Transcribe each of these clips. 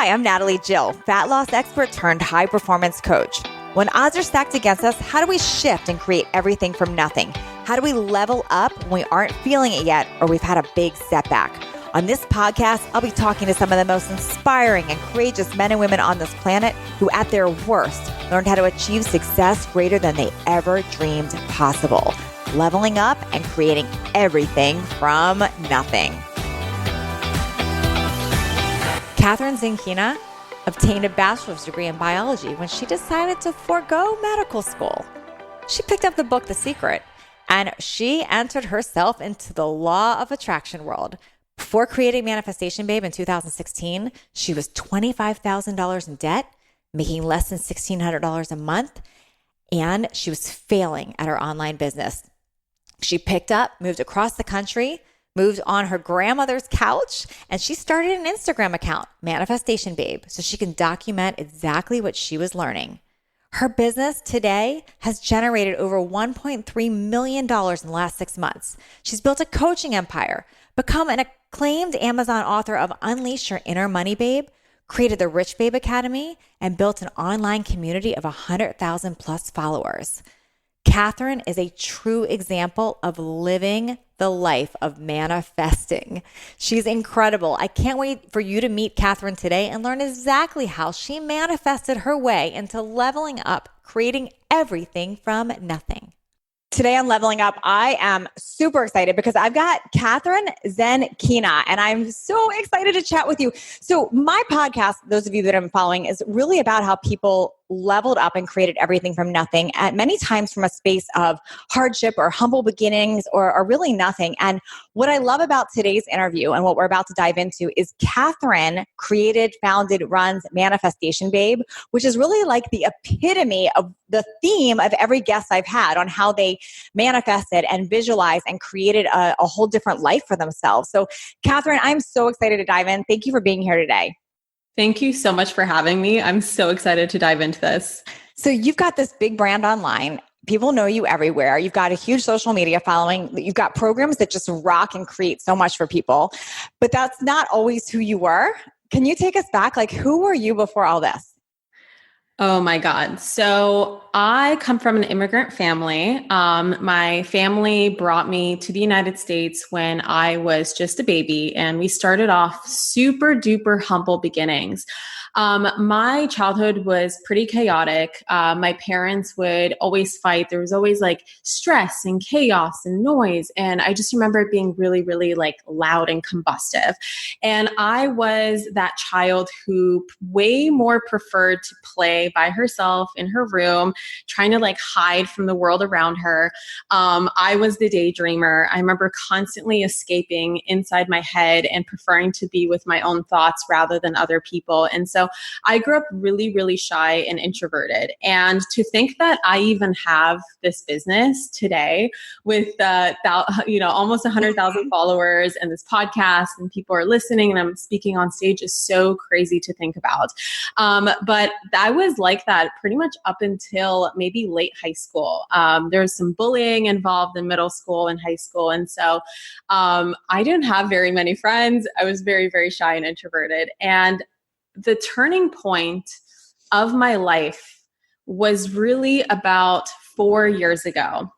Hi, I'm Natalie Jill, fat loss expert turned high performance coach. When odds are stacked against us, how do we shift and create everything from nothing? How do we level up when we aren't feeling it yet or we've had a big setback? On this podcast, I'll be talking to some of the most inspiring and courageous men and women on this planet who at their worst learned how to achieve success greater than they ever dreamed possible, leveling up and creating everything from nothing. Kathrin Zenkina obtained a bachelor's degree in biology when she decided to forgo medical school. She picked up the book, The Secret, and she entered herself into the law of attraction world. Before creating Manifestation Babe in 2016, she was $25,000 in debt, making less than $1,600 a month, and she was failing at her online business. She picked up, moved across the country, moved on her grandmother's couch, and she started an Instagram account, Manifestation Babe, so she can document exactly what she was learning. Her business today has generated over $1.3 million in the last 6 months. She's built a coaching empire, become an acclaimed Amazon author of Unleash Your Inner Money Babe, created the Rich Babe Academy, and built an online community of 100,000 plus followers. Katherine is a true example of living the life of manifesting. She's incredible. I can't wait for you to meet Katherine today and learn exactly how she manifested her way into leveling up, creating everything from nothing. Today on Leveling Up, I am super excited because I've got Kathrin Zenkina, and I'm so excited to chat with you. So my podcast, those of you that I'm following, is really about how people leveled up and created everything from nothing, at many times from a space of hardship or humble beginnings or really nothing. And what I love about today's interview and what we're about to dive into is Katherine created, founded, runs Manifestation Babe, which is really like the epitome of the theme of every guest I've had on how they manifested and visualized and created a whole different life for themselves. So Katherine, I'm so excited to dive in. Thank you for being here today. Thank you so much for having me. I'm so excited to dive into this. So you've got this big brand online. People know you everywhere. You've got a huge social media following. You've got programs that just rock and create so much for people. But that's not always who you were. Can you take us back? Like, who were you before all this? Oh my God. So I come from an immigrant family. My family brought me to the United States when I was just a baby, and we started off super duper humble beginnings. My childhood was pretty chaotic. My parents would always fight. There was always like stress and chaos and noise. And I just remember it being really, really like loud and combustive. And I was that child who way more preferred to play by herself in her room, trying to like hide from the world around her. I was the daydreamer. I remember constantly escaping inside my head and preferring to be with my own thoughts rather than other people. And so I grew up really, really shy and introverted. And to think that I even have this business today with almost 100,000 followers and this podcast and people are listening and I'm speaking on stage is so crazy to think about. But I was like that pretty much up until maybe late high school. There was some bullying involved in middle school and high school. And so I didn't have very many friends. I was very, very shy and introverted. And the turning point of my life was really about 4 years ago.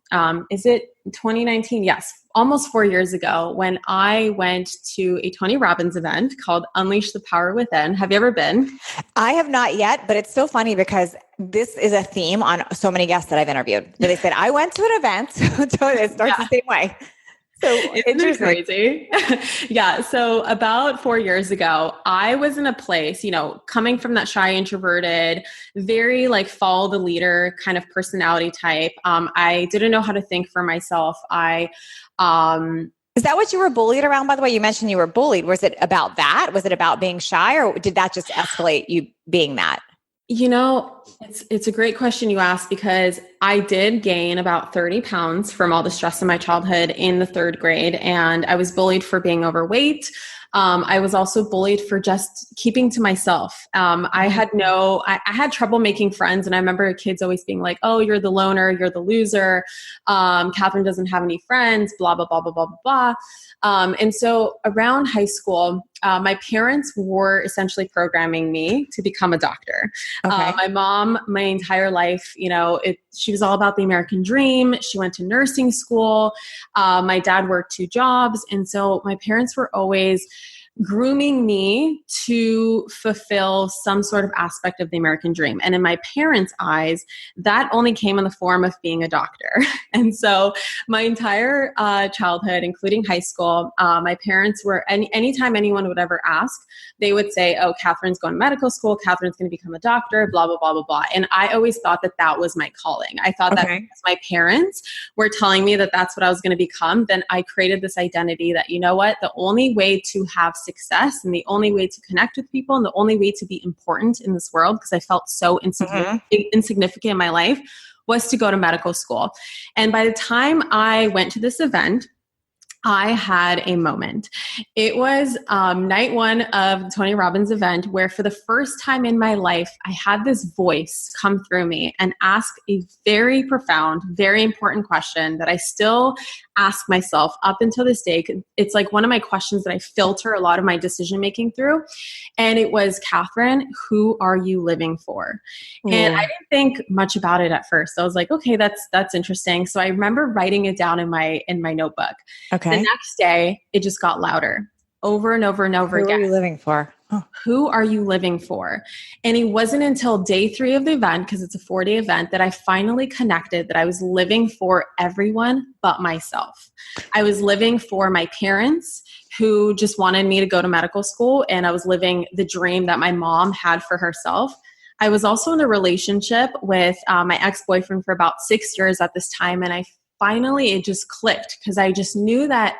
Is it 2019? Yes, almost 4 years ago when I went to a Tony Robbins event called Unleash the Power Within. Have you ever been? I have not yet, but it's so funny because this is a theme on so many guests that I've interviewed. They said, I went to an event, so it starts the same way. So it's crazy. Yeah. So about 4 years ago, I was in a place, coming from that shy, introverted, very like follow the leader kind of personality type. I didn't know how to think for myself. Is that what you were bullied around, by the way? You mentioned you were bullied. Was it about that? Was it about being shy, or did that just escalate you being that? It's a great question you asked, because I did gain about 30 pounds from all the stress in my childhood in the third grade. And I was bullied for being overweight. I was also bullied for just keeping to myself. I had trouble making friends. And I remember kids always being like, oh, you're the loner, you're the loser. Katherine doesn't have any friends, blah, blah, blah, blah, blah, blah. And so around high school, my parents were essentially programming me to become a doctor. Okay. My mom, my entire life, she was all about the American dream. She went to nursing school. My dad worked 2 jobs. And so my parents were always grooming me to fulfill some sort of aspect of the American dream. And in my parents' eyes, that only came in the form of being a doctor. And so my entire childhood, including high school, my parents were, anytime anyone would ever ask, they would say, oh, Katherine's going to medical school, Katherine's going to become a doctor, blah, blah, blah, blah, blah. And I always thought that that was my calling. I thought that because my parents were telling me that that's what I was going to become, then I created this identity that, you know what, the only way to have success and the only way to connect with people and the only way to be important in this world, because I felt so insignificant in my life, was to go to medical school. And by the time I went to this event, I had a moment. It was night 1 of the Tony Robbins event, where for the first time in my life, I had this voice come through me and ask a very profound, very important question that I still ask myself up until this day. It's like one of my questions that I filter a lot of my decision making through. And it was, Katherine, who are you living for? And I didn't think much about it at first. I was like, okay, that's interesting. So I remember writing it down in my notebook. Okay. The next day, it just got louder, over and over and over again. Who are you living for? Oh. Who are you living for? And it wasn't until day 3 of the event, because it's a 4-day event, that I finally connected that I was living for everyone but myself. I was living for my parents, who just wanted me to go to medical school, and I was living the dream that my mom had for herself. I was also in a relationship with my ex-boyfriend for about 6 years at this time, and it just clicked, because I just knew that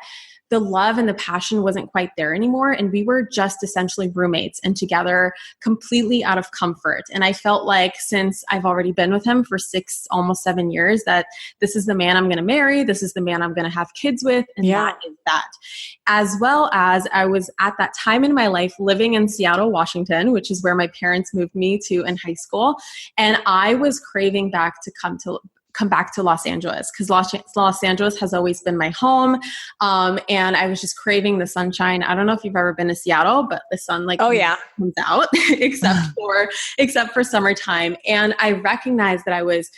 the love and the passion wasn't quite there anymore. And we were just essentially roommates and together completely out of comfort. And I felt like, since I've already been with him for 6, almost 7 years, that this is the man I'm going to marry. This is the man I'm going to have kids with. And that is that. As well as I was at that time in my life living in Seattle, Washington, which is where my parents moved me to in high school. And I was craving back to come back to Los Angeles, because Los Angeles has always been my home. And I was just craving the sunshine. I don't know if you've ever been to Seattle, but the sun comes out except for summertime. And I recognized that I was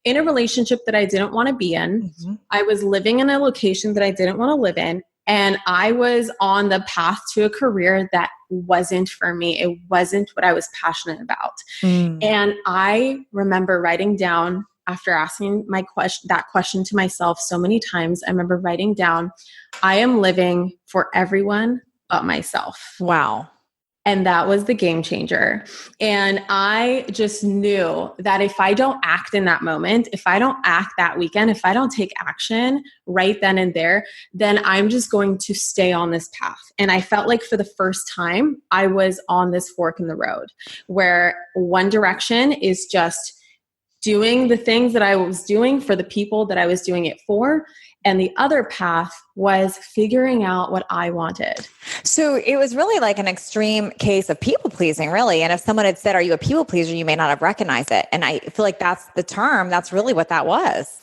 in a relationship that I didn't want to be in. Mm-hmm. I was living in a location that I didn't want to live in. And I was on the path to a career that wasn't for me. It wasn't what I was passionate about. And I remember writing down, after asking that question to myself so many times, I remember writing down, I am living for everyone but myself. Wow. And that was the game changer. And I just knew that if I don't act in that moment, if I don't act that weekend, if I don't take action right then and there, then I'm just going to stay on this path. And I felt like for the first time, I was on this fork in the road, where one direction is just doing the things that I was doing for the people that I was doing it for. And the other path was figuring out what I wanted. So it was really like an extreme case of people pleasing, really. And if someone had said, are you a people pleaser? You may not have recognized it. And I feel like that's the term. That's really what that was.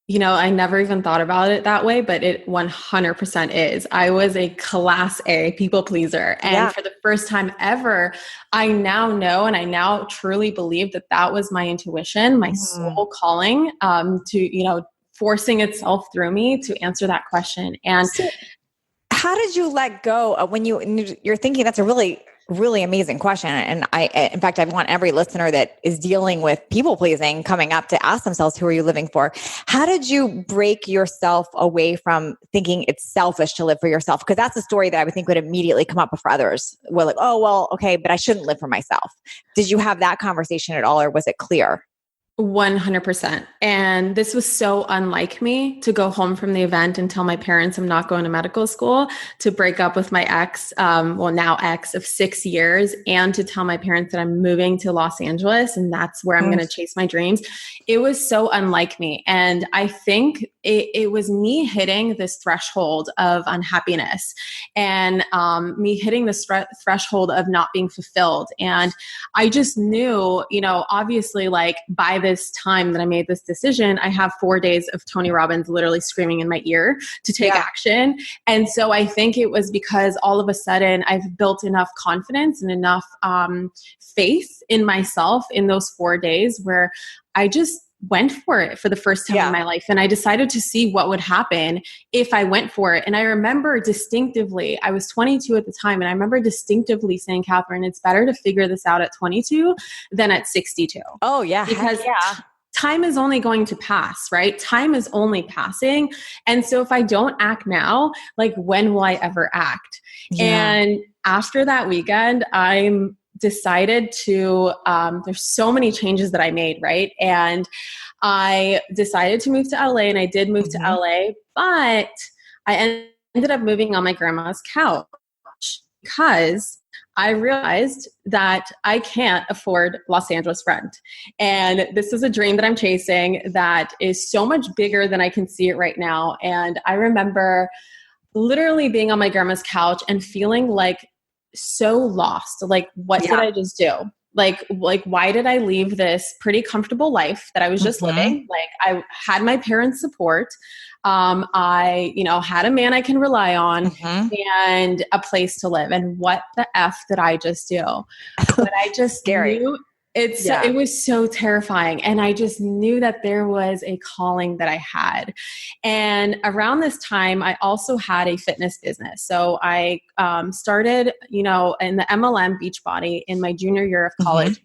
I never even thought about it that way, but it 100% is. I was a class A people pleaser. And for the first time ever, I now know, and I now truly believe that that was my intuition, my soul calling, to, forcing itself through me to answer that question. And so how did you let go of when you're thinking? That's a really, really amazing question. And in fact, I want every listener that is dealing with people pleasing coming up to ask themselves, who are you living for? How did you break yourself away from thinking it's selfish to live for yourself? Because that's a story that I would think would immediately come up for others. We're like, oh, well, okay, but I shouldn't live for myself. Did you have that conversation at all, or was it clear? 100%. And this was so unlike me to go home from the event and tell my parents I'm not going to medical school, to break up with my ex, well, now ex of 6 years, and to tell my parents that I'm moving to Los Angeles and that's where I'm going to chase my dreams. It was so unlike me. And I think it was me hitting this threshold of unhappiness and me hitting this threshold of not being fulfilled. And I just knew, obviously, like by this time that I made this decision, I have 4 days of Tony Robbins literally screaming in my ear to take action. And so I think it was because all of a sudden I've built enough confidence and enough faith in myself in those 4 days where I just went for it for the first time in my life. And I decided to see what would happen if I went for it. And I remember distinctively, I was 22 at the time. And I remember distinctively saying, Katherine, it's better to figure this out at 22 than at 62. Oh yeah. Because time is only going to pass, right? Time is only passing. And so if I don't act now, like when will I ever act? And after that weekend, I'm decided to, there's so many changes that I made, right? And I decided to move to LA, and I did move to LA, but I ended up moving on my grandma's couch because I realized that I can't afford Los Angeles rent. And this is a dream that I'm chasing that is so much bigger than I can see it right now. And I remember literally being on my grandma's couch and feeling like so lost. Like, what did I just do? Like, why did I leave this pretty comfortable life that I was just living? Like, I had my parents' support. I, had a man I can rely on and a place to live. And what the F did I just do? But I just knew it was so terrifying. And I just knew that there was a calling that I had. And around this time, I also had a fitness business. So I started, in the MLM Beachbody in my junior year of college.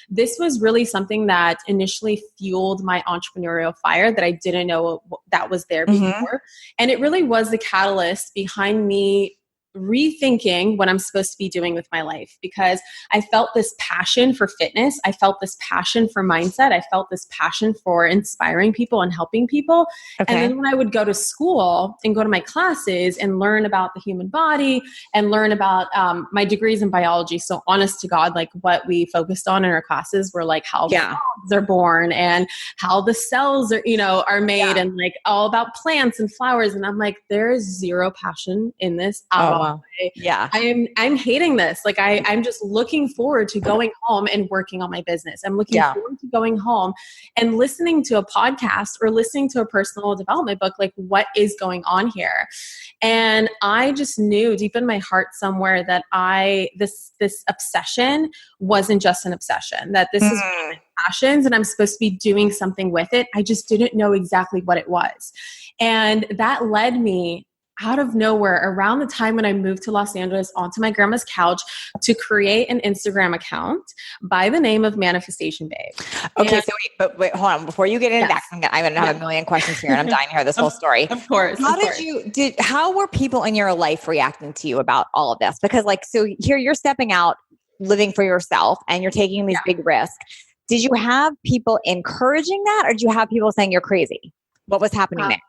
This was really something that initially fueled my entrepreneurial fire that I didn't know that was there before. And it really was the catalyst behind me rethinking what I'm supposed to be doing with my life, because I felt this passion for fitness. I felt this passion for mindset. I felt this passion for inspiring people and helping people. And then when I would go to school and go to my classes and learn about the human body and learn about my degrees in biology. So honest to God, like what we focused on in our classes were like how frogs are born and how the cells are, are made and like all about plants and flowers. And I'm like, there is zero passion in this at all. I'm hating this. Like I'm just looking forward to going home and working on my business. I'm looking forward to going home and listening to a podcast or listening to a personal development book. Like, what is going on here? And I just knew deep in my heart somewhere that this obsession wasn't just an obsession, that this is one of my passions and I'm supposed to be doing something with it. I just didn't know exactly what it was. And that led me out of nowhere around the time when I moved to Los Angeles onto my grandma's couch to create an Instagram account by the name of Manifestation Babe. Okay. And, so wait, hold on. Before you get into that, I'm going to have a million questions here and I'm dying to hear this whole story. Of course. How were people in your life reacting to you about all of this? Because so here you're stepping out, living for yourself, and you're taking these big risks. Did you have people encouraging that, or did you have people saying you're crazy? What was happening there?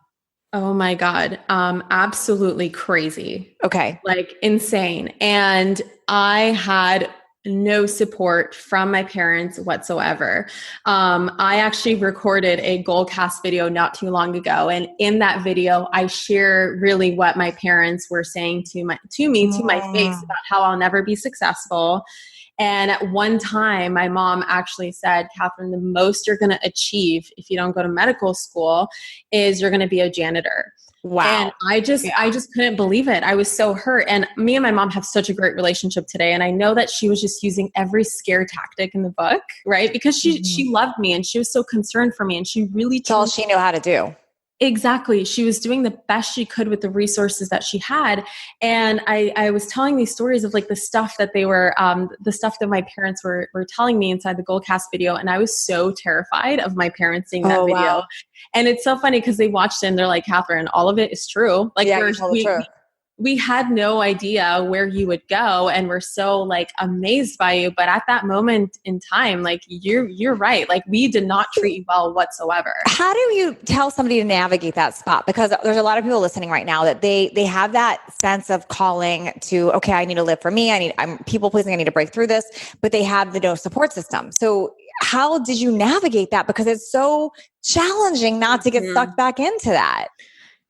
Oh my God. Absolutely crazy. Okay. Like insane. And I had no support from my parents whatsoever. I actually recorded a Goalcast video not too long ago. And in that video, I share really what my parents were saying to my face about how I'll never be successful. And at one time, my mom actually said, Katherine, the most you're going to achieve if you don't go to medical school is you're going to be a janitor. Wow. And I just couldn't believe it. I was so hurt. And me and my mom have such a great relationship today. And I know that she was just using every scare tactic in the book, right? Because she loved me and she was so concerned for me. And she really— That's all she knew how to do. Exactly. She was doing the best she could with the resources that she had. And I was telling these stories of like the stuff that they were, the stuff that my parents were telling me inside the Goalcast video. And I was so terrified of my parents seeing that video. Wow. And it's so funny because they watched it and they're like, Katherine, all of it is true. Like we had no idea where you would go, and we're so like amazed by you. But at that moment in time, like you're right. Like we did not treat you well whatsoever. How do you tell somebody to navigate that spot? Because there's a lot of people listening right now that they have that sense of calling to, okay, I need to live for me. I'm people pleasing. I need to break through this, but they have the no support system. So how did you navigate that? Because it's so challenging not to get sucked back into that.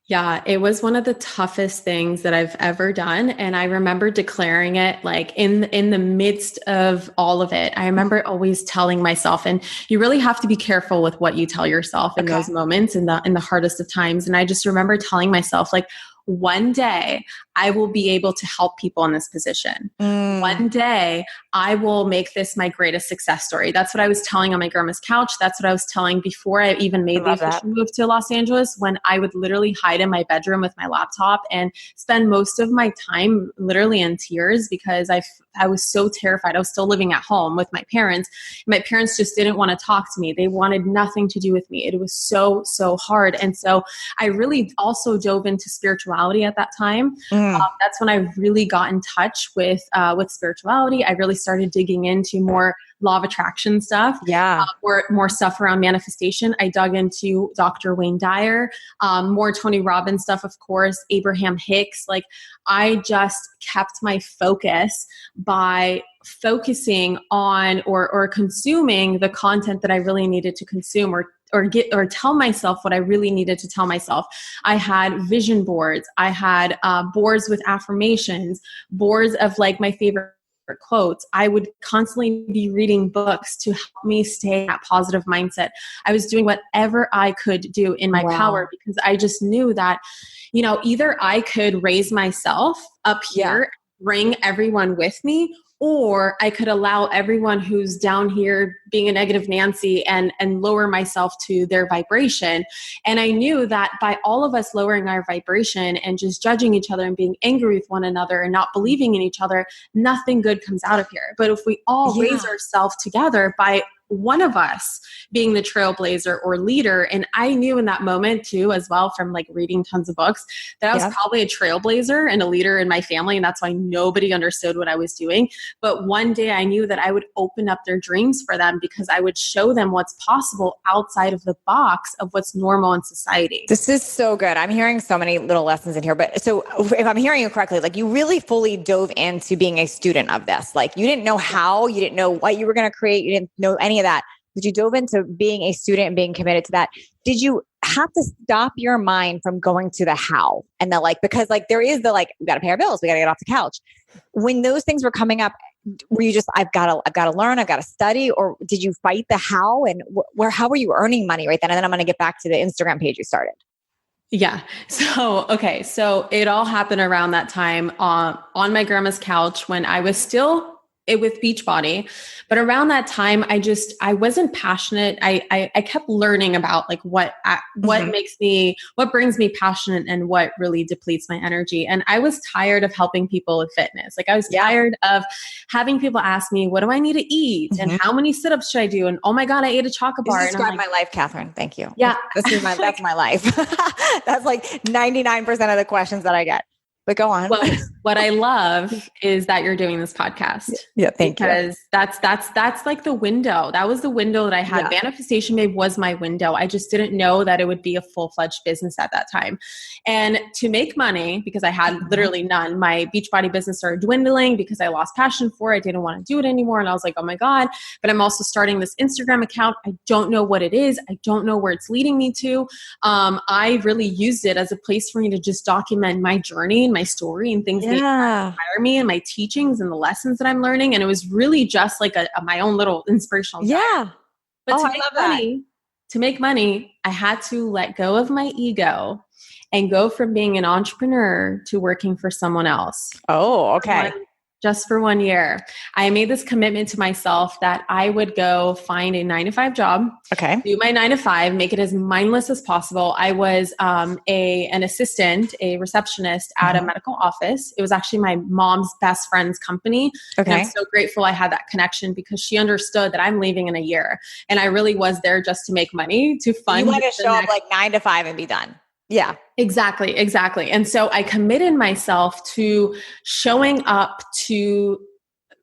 Yeah, it was one of the toughest things that I've ever done. And I remember declaring it like in the midst of all of it. I remember always telling myself, and you really have to be careful with what you tell yourself in those moments, in the hardest of times. And I just remember telling myself, like, one day I will be able to help people in this position. One day I will make this my greatest success story. That's what I was telling on my grandma's couch. That's what I was telling before I even made the official move to Los Angeles, when I would literally hide in my bedroom with my laptop and spend most of my time literally in tears because I was so terrified. I was still living at home with my parents. My parents just didn't want to talk to me. They wanted nothing to do with me. It was so, so hard. And so I really also dove into spirituality at that time. That's when I really got in touch with spirituality. I really started digging into more law of attraction stuff, more stuff around manifestation. I dug into Dr. Wayne Dyer, more Tony Robbins stuff, of course, Abraham Hicks. Like I just kept my focus by focusing on or consuming the content that I really needed to consume, or tell myself what I really needed to tell myself. I had vision boards. I had boards with affirmations, boards of like my favorite quotes. I would constantly be reading books to help me stay in that positive mindset. I was doing whatever I could do in my power, because I just knew that, you know, either I could raise myself up here, bring everyone with me, or I could allow everyone who's down here being a negative Nancy and lower myself to their vibration. And I knew that by all of us lowering our vibration and just judging each other and being angry with one another and not believing in each other, nothing good comes out of here. But if we all raise ourselves together by one of us being the trailblazer or leader. And I knew in that moment too, as well, from like reading tons of books, that I was probably a trailblazer and a leader in my family. And that's why nobody understood what I was doing. But one day I knew that I would open up their dreams for them, because I would show them what's possible outside of the box of what's normal in society. This is so good. I'm hearing so many little lessons in here. But so if I'm hearing you correctly, like you really fully dove into being a student of this. Like you didn't know how, you didn't know what you were going to create. You didn't know any of that, but you dove into being a student and being committed to that. Did you have to stop your mind from going to the how and the like, because like there is the like, we got to pay our bills, we got to get off the couch. When those things were coming up, were you just, I've got to learn, I've got to study, or did you fight the how, and how were you earning money right then? And then I'm going to get back to the Instagram page you started. Yeah. So it all happened around that time on my grandma's couch when I was still with Beachbody. But around that time, I wasn't passionate. I kept learning about like what brings me passionate and what really depletes my energy. And I was tired of helping people with fitness. Like I was tired of having people ask me, what do I need to eat? And how many sit-ups should I do? And oh my God, I ate a chocolate bar. Describe my life, Katherine. Thank you. Yeah. That's my life. That's like 99% of the questions that I get. But go on. Well, what I love is that you're doing this podcast. Yeah, thank you. Because that's like the window. That was the window that I had. Yeah. Manifestation Babe was my window. I just didn't know that it would be a full-fledged business at that time. And to make money, because I had literally none, my Beachbody business started dwindling because I lost passion for it. I didn't want to do it anymore. And I was like, oh my God. But I'm also starting this Instagram account. I don't know what it is. I don't know where it's leading me to. I really used it as a place for me to just document my journey and my story and things that inspire me and my teachings and the lessons that I'm learning. And it was really just like my own little inspirational guide. Yeah. But to make money, I had to let go of my ego and go from being an entrepreneur to working for someone else. Oh, okay. Just for 1 year. I made this commitment to myself that I would go find a 9-to-5 job. Okay. Do my 9-to-5, make it as mindless as possible. I was an assistant, a receptionist at a medical office. It was actually my mom's best friend's company. Okay. And I'm so grateful I had that connection because she understood that I'm leaving in a year. And I really was there just to make money, to fund. You want to show up like 9 to 5 and be done. Yeah. Exactly. And so I committed myself to showing up to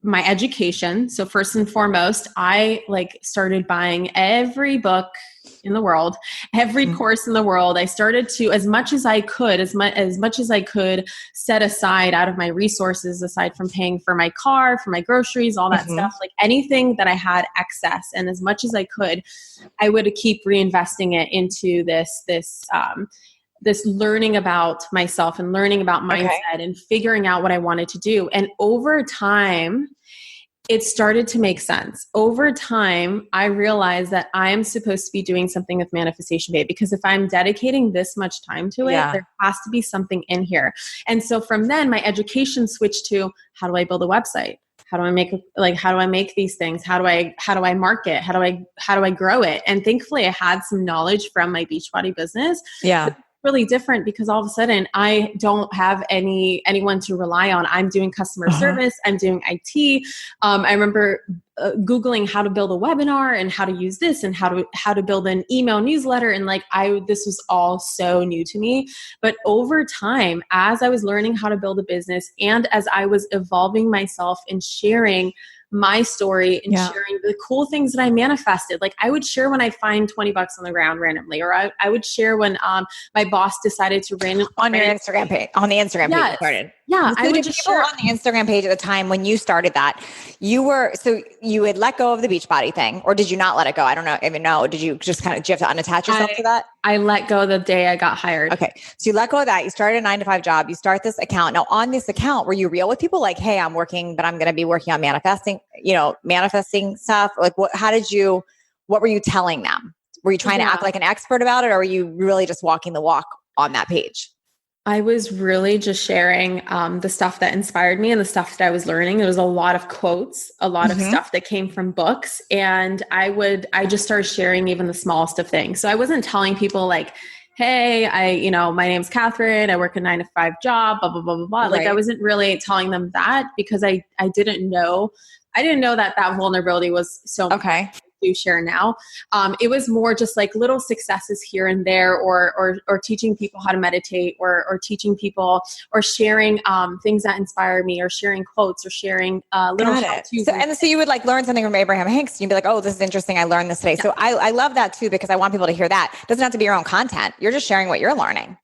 my education. So first and foremost, I started buying every book in the world, every course in the world. I started to, as much as I could, as much as I could set aside out of my resources, aside from paying for my car, for my groceries, all that stuff, like anything that I had excess, and as much as I could, I would keep reinvesting it into this learning about myself and learning about mindset and figuring out what I wanted to do. And over time, it started to make sense. Over time, I realized that I am supposed to be doing something with Manifestation Babe, because if I'm dedicating this much time to it, there has to be something in here. And so from then, my education switched to, how do I build a website? How do I make these things? How do I market? How do I grow it? And thankfully I had some knowledge from my Beachbody business. Yeah. Really different, because all of a sudden I don't have anyone to rely on. I'm doing customer service. I'm doing IT. I remember Googling how to build a webinar and how to use this and how to build an email newsletter. And this was all so new to me. But over time, as I was learning how to build a business and as I was evolving myself and sharing my story and sharing the cool things that I manifested. Like I would share when I find $20 on the ground randomly, or I would share when my boss decided to randomly on your Instagram page, on the Instagram page you started. Yeah. So I would just share on the Instagram page at the time when you started that, you had let go of the Beachbody thing, or did you not let it go? I don't even know. Did you just do you have to unattach yourself to that? I let go the day I got hired. Okay. So you let go of that. You started a 9-to-5 job. You start this account. Now on this account, were you real with people? Like, hey, I'm working, but I'm going to be working on manifesting stuff. Like what were you telling them? Were you trying to act like an expert about it? Or were you really just walking the walk on that page? I was really just sharing the stuff that inspired me and the stuff that I was learning. There was a lot of quotes, a lot of stuff that came from books. And I just started sharing even the smallest of things. So I wasn't telling people like, hey, my name's Katherine. I work a 9-to-5 job, blah, blah, blah, blah, blah. Right. Like I wasn't really telling them that, because I didn't know that vulnerability was so important to share now. It was more just like little successes here and there, or teaching people how to meditate, or teaching people, or sharing things that inspire me, or sharing quotes, or sharing little how-tos. So you would learn something from Abraham Hicks, and you'd be like, oh, this is interesting. I learned this today. Yeah. So I love that too, because I want people to hear that. It doesn't have to be your own content. You're just sharing what you're learning.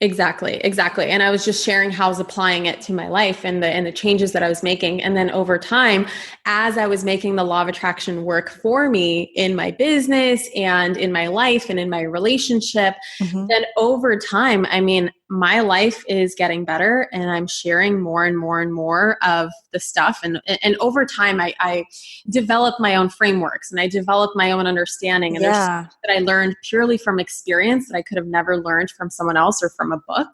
Exactly. And I was just sharing how I was applying it to my life and the changes that I was making. And then over time, as I was making the law of attraction work for me in my business and in my life and in my relationship, then over time, my life is getting better, and I'm sharing more and more and more of the stuff. And over time, I developed my own frameworks, and I developed my own understanding. And there's so much that I learned purely from experience that I could have never learned from someone else or from a book.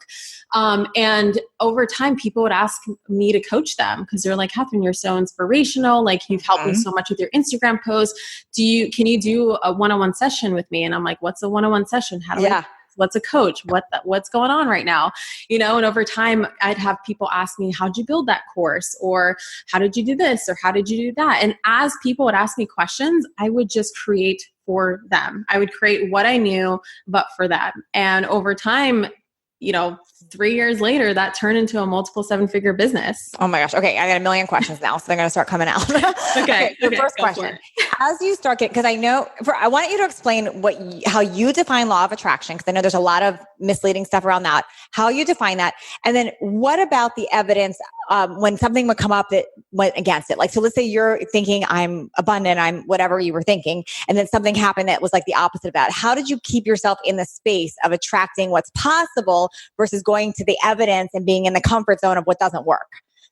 And over time, people would ask me to coach them, because they're like, Katherine, you're so inspirational. Like, you've helped me so much with your Instagram posts. Can you do a one-on-one session with me? And I'm like, what's a one-on-one session? How do I what's a coach? What's going on right now? And over time I'd have people ask me, how'd you build that course? Or how did you do this? Or how did you do that? And as people would ask me questions, I would just create for them. I would create what I knew, but for them. And over time, 3 years later, that turned into a multiple 7-figure business. Oh my gosh. Okay. I got a million questions now, so they're going to start coming out. Okay. The first question, as you start getting, because I want you to explain how you define law of attraction, because I know there's a lot of misleading stuff around that, how you define that. And then what about the evidence when something would come up that went against it? Like, so let's say you're thinking I'm abundant, I'm whatever you were thinking, and then something happened that was like the opposite of that. How did you keep yourself in the space of attracting what's possible versus going to the evidence and being in the comfort zone of what doesn't work?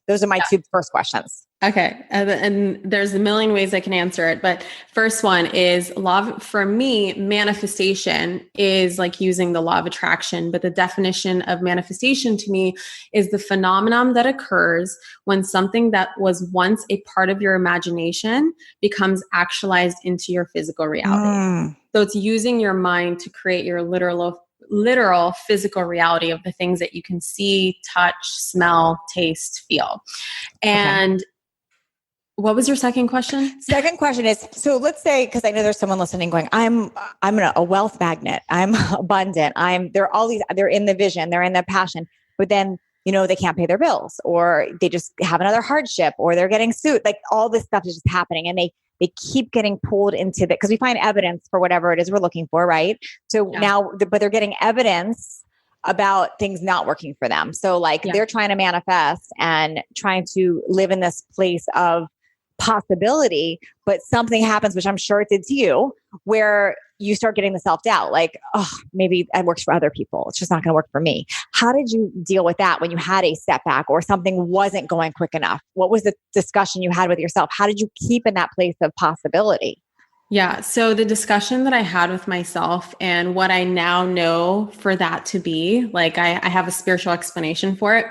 Those are my two first questions. Okay. And there's a million ways I can answer it. But first one is for me, manifestation is like using the law of attraction. But the definition of manifestation to me is the phenomenon that occurs when something that was once a part of your imagination becomes actualized into your physical reality. So it's using your mind to create your literal physical reality of the things that you can see, touch, smell, taste, feel. And What was your second question? Second question is, so let's say, because I know there's someone listening going, I'm a wealth magnet. I'm abundant. They're in the vision, they're in the passion, but then, they can't pay their bills, or they just have another hardship, or they're getting sued. Like all this stuff is just happening, and they keep getting pulled into that because we find evidence for whatever it is we're looking for. Right. So now, but they're getting evidence about things not working for them. So they're trying to manifest and trying to live in this place of possibility, but something happens, which I'm sure it did to you, where you start getting the self-doubt, like, oh, maybe it works for other people, it's just not going to work for me. How did you deal with that when you had a setback or something wasn't going quick enough? What was the discussion you had with yourself? How did you keep in that place of possibility? Yeah. So the discussion that I had with myself and what I now know for that to be, I have a spiritual explanation for it.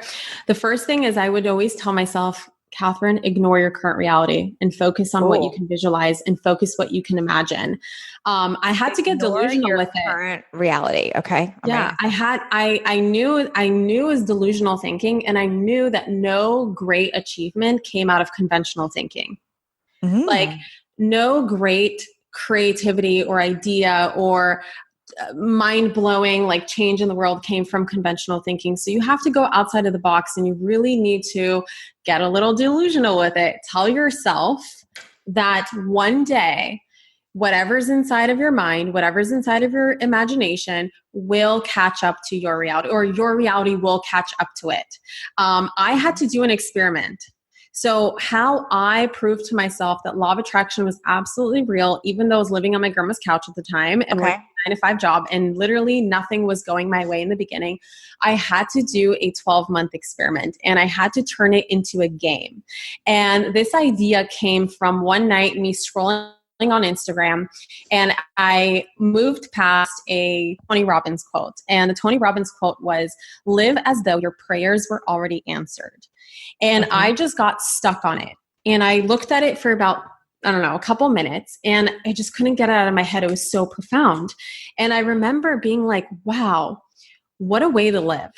The first thing is I would always tell myself, Katherine, ignore your current reality and focus on what you can visualize and focus what you can imagine. I had to get delusional with it. Current reality. Okay. Yeah. I knew it was delusional thinking, and I knew that no great achievement came out of conventional thinking. Mm-hmm. No great creativity or idea or mind-blowing change in the world came from conventional thinking. So you have to go outside of the box, and you really need to get a little delusional with it. Tell yourself that one day, whatever's inside of your mind, whatever's inside of your imagination will catch up to your reality, or your reality will catch up to it. I had to do an experiment. So how I proved to myself that law of attraction was absolutely real, even though I was living on my grandma's couch at the time and working a 9-to-5 job, and literally nothing was going my way in the beginning, I had to do a 12-month experiment, and I had to turn it into a game. And this idea came from one night me scrolling on Instagram, and I moved past a Tony Robbins quote. And the Tony Robbins quote was, "Live as though your prayers were already answered." And I just got stuck on it. And I looked at it for about, a couple minutes, and I just couldn't get it out of my head. It was so profound. And I remember being like, wow, what a way to live.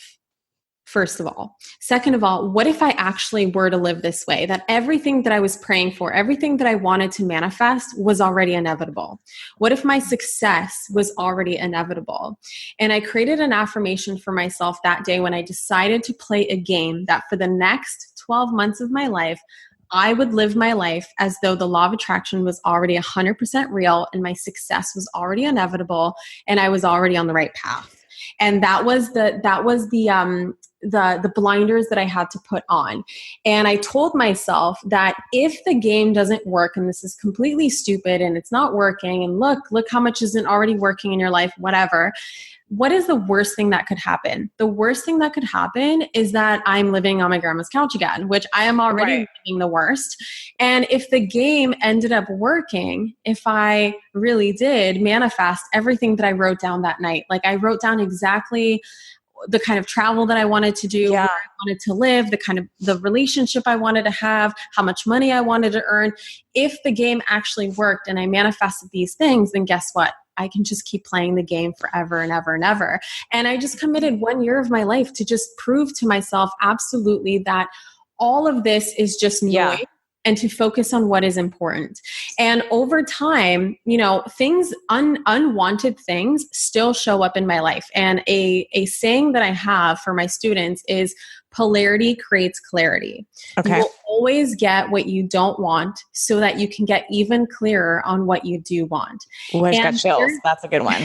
First of all. Second of all, what if I actually were to live this way? That everything that I was praying for, everything that I wanted to manifest was already inevitable. What if my success was already inevitable? And I created an affirmation for myself that day when I decided to play a game that for the next 12 months of my life, I would live my life as though the law of attraction was already 100% real, and my success was already inevitable, and I was already on the right path. And that was the blinders that I had to put on. And I told myself that if the game doesn't work, and this is completely stupid and it's not working, and look how much isn't already working in your life, whatever, what is the worst thing that could happen? The worst thing that could happen is that I'm living on my grandma's couch again, which I am already living the worst. And if the game ended up working, if I really did manifest everything that I wrote down that night, I wrote down exactly the kind of travel that I wanted to do, where I wanted to live, the relationship I wanted to have, how much money I wanted to earn. If the game actually worked and I manifested these things, then guess what? I can just keep playing the game forever and ever and ever. And I just committed 1 year of my life to just prove to myself absolutely that all of this is just noise, and to focus on what is important. And over time, things, unwanted things still show up in my life. And a saying that I have for my students is, polarity creates clarity. Okay. You will always get what you don't want so that you can get even clearer on what you do want. Ooh, I just got chills. That's a good one.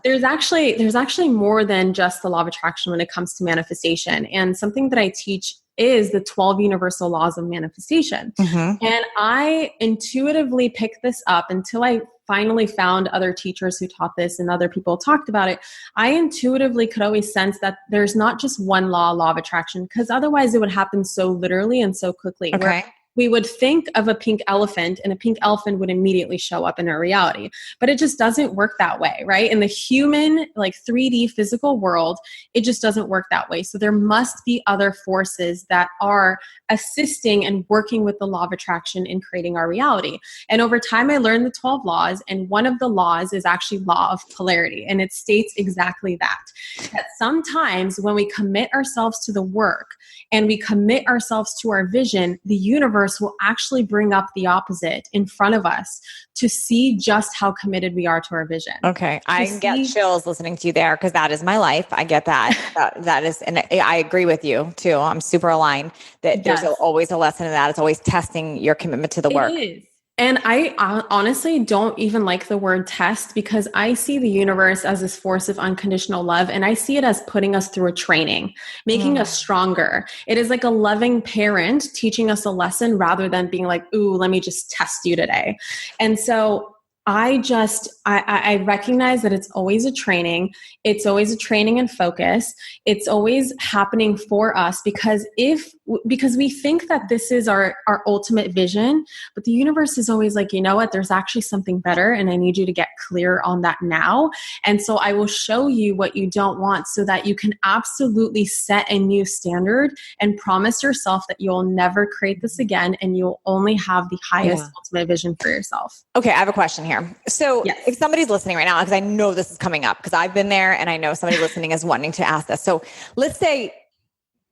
There's actually more than just the law of attraction when it comes to manifestation. And something that I teach is the 12 universal laws of manifestation. Mm-hmm. And I intuitively picked this up until I finally found other teachers who taught this and other people talked about it. I intuitively could always sense that there's not just one law of attraction, because otherwise it would happen so literally and so quickly. Okay. We would think of a pink elephant, and a pink elephant would immediately show up in our reality. But it just doesn't work that way, right? In the human, 3D physical world, it just doesn't work that way. So there must be other forces that are assisting and working with the law of attraction in creating our reality. And over time, I learned the 12 laws, and one of the laws is actually law of polarity. And it states exactly that sometimes when we commit ourselves to the work and we commit ourselves to our vision, the universe universe will actually bring up the opposite in front of us to see just how committed we are to our vision. Okay. I get chills listening to you there because that is my life. I get that. That is, and I agree with you too. I'm super aligned that there's always a lesson in that. It's always testing your commitment to the work. It is. And I honestly don't even like the word test because I see the universe as this force of unconditional love. And I see it as putting us through a training, making us stronger. It is like a loving parent teaching us a lesson rather than being like, ooh, let me just test you today. And so I recognize that it's always a training. It's always a training and focus. It's always happening for us because we think that this is our ultimate vision, but the universe is always like, you know what, there's actually something better and I need you to get clear on that now. And so I will show you what you don't want so that you can absolutely set a new standard and promise yourself that you'll never create this again and you'll only have the highest ultimate vision for yourself. Okay, I have a question here. So if somebody's listening right now, because I know this is coming up because I've been there and I know somebody listening is wanting to ask this. So let's say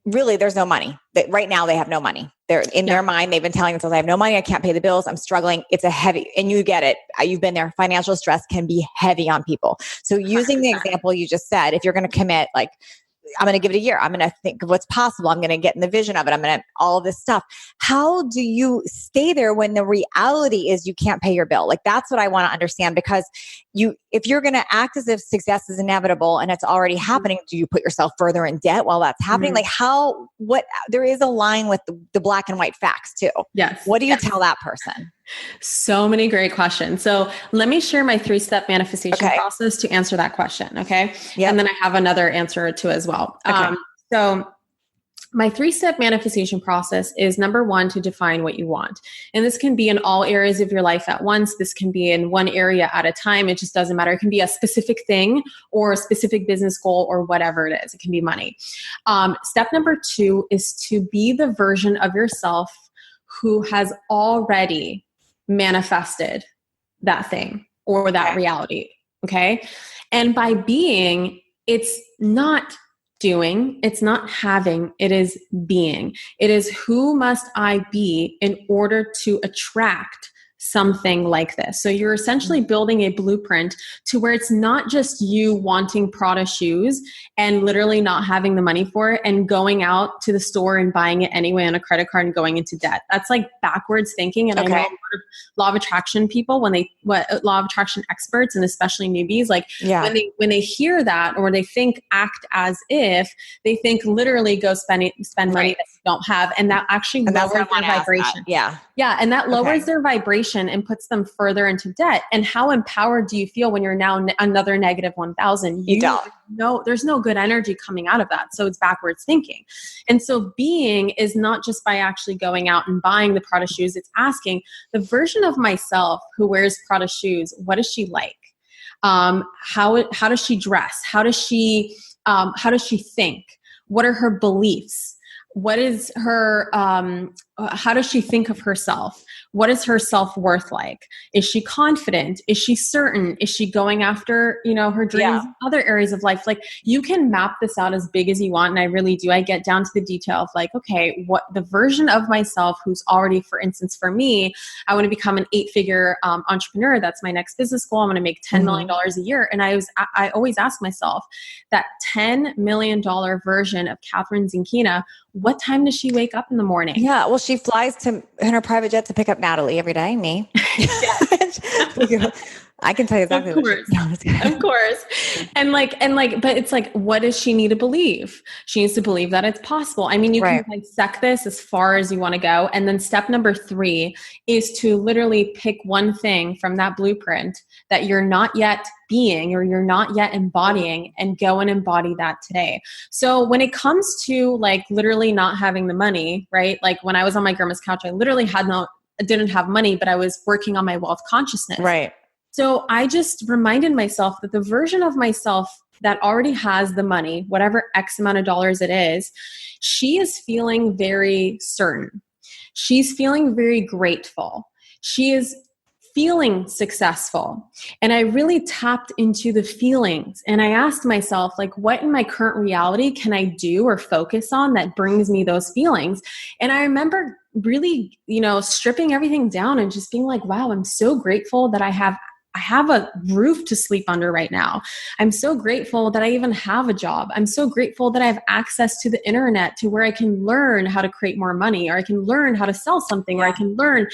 really there's no money. That right now they have no money. They're in their mind, they've been telling themselves, I have no money, I can't pay the bills, I'm struggling. It's a heavy, and you get it. You've been there. Financial stress can be heavy on people. So using 100%. The example you just said, if you're going to commit, like, I'm going to give it a year. I'm going to think of what's possible. I'm going to get in the vision of it. I'm going to all of this stuff. How do you stay there when the reality is you can't pay your bill? Like, that's what I want to understand, because if you're going to act as if success is inevitable and it's already happening, do you put yourself further in debt while that's happening? Like there is a line with the black and white facts too. Yes. What do you tell that person? So many great questions. So let me share my 3-step manifestation process to answer that question. Okay. Yep. And then I have another answer to as well. Okay. So my 3-step manifestation process is number 1, to define what you want. And this can be in all areas of your life at once. This can be in one area at a time. It just doesn't matter. It can be a specific thing or a specific business goal or whatever it is. It can be money. Step number 2 is to be the version of yourself who has already manifested that thing or that reality. Okay. And by being, it's not doing, it's not having, it is being. It is who must I be in order to attract something like this. So you're essentially building a blueprint to where it's not just you wanting Prada shoes and literally not having the money for it and going out to the store and buying it anyway on a credit card and going into debt. That's like backwards thinking. And I know a lot of law of attraction people, law of attraction experts, and especially newbies, like when they hear that or they think act as if, they think literally go spend money that you don't have. And that actually lowers their vibration. Yeah. And that lowers their vibration and puts them further into debt. And how empowered do you feel when you're now another negative 1,000? You don't. No, there's no good energy coming out of that. So it's backwards thinking. And so being is not just by actually going out and buying the Prada shoes. It's asking the version of myself who wears Prada shoes, what is she like? How does she dress? How does she think? What are her beliefs? What is her, how does she think of herself? What is her self-worth like? Is she confident? Is she certain? Is she going after, her dreams in other areas of life? Like, you can map this out as big as you want. And I really do. I get down to the detail of like, okay, what the version of myself who's already, for instance, for me, I want to become an 8-figure entrepreneur. That's my next business goal. I'm going to make $10 million a year. And I always ask myself, that $10 million version of Kathrin Zenkina, what time does she wake up in the morning? Yeah. Well, she flies in her private jet to pick up Natalie every day. Me. I can tell you exactly. Of course. And but it's like, what does she need to believe? She needs to believe that it's possible. I mean, you can dissect this as far as you want to go. And then step number 3 is to literally pick one thing from that blueprint that you're not yet being or you're not yet embodying, and go and embody that today. So when it comes to like literally not having the money, right? Like when I was on my grandma's couch, I literally didn't have money, but I was working on my wealth consciousness. Right. So I just reminded myself that the version of myself that already has the money, whatever X amount of dollars it is, she is feeling very certain. She's feeling very grateful. She is feeling successful. And I really tapped into the feelings. And I asked myself, like, what in my current reality can I do or focus on that brings me those feelings? And I remember really, stripping everything down and just being like, wow, I'm so grateful that I have a roof to sleep under right now. I'm so grateful that I even have a job. I'm so grateful that I have access to the internet to where I can learn how to create more money, or I can learn how to sell something, or I can learn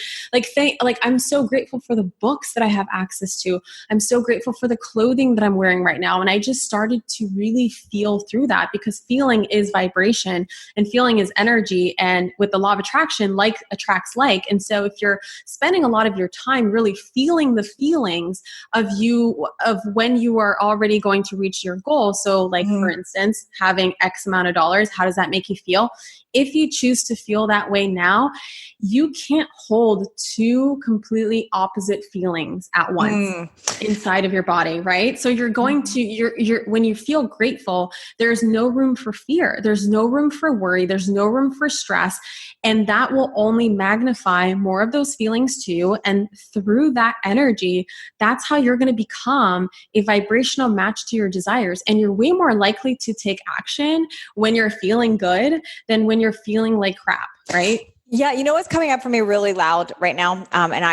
I'm so grateful for the books that I have access to. I'm so grateful for the clothing that I'm wearing right now. And I just started to really feel through that, because feeling is vibration and feeling is energy. And with the law of attraction, like attracts like. And so if you're spending a lot of your time really feeling the feelings of when you are already going to reach your goal. So like, for instance, having X amount of dollars, how does that make you feel? If you choose to feel that way now, you can't hold two completely opposite feelings at once inside of your body, right? So you're going to, when you feel grateful, there's no room for fear. There's no room for worry. There's no room for stress. And that will only magnify more of those feelings to you. And through that energy, that's how you're going to become a vibrational match to your desires. And you're way more likely to take action when you're feeling good than when you're feeling like crap, right? Yeah. You know what's coming up for me really loud right now? And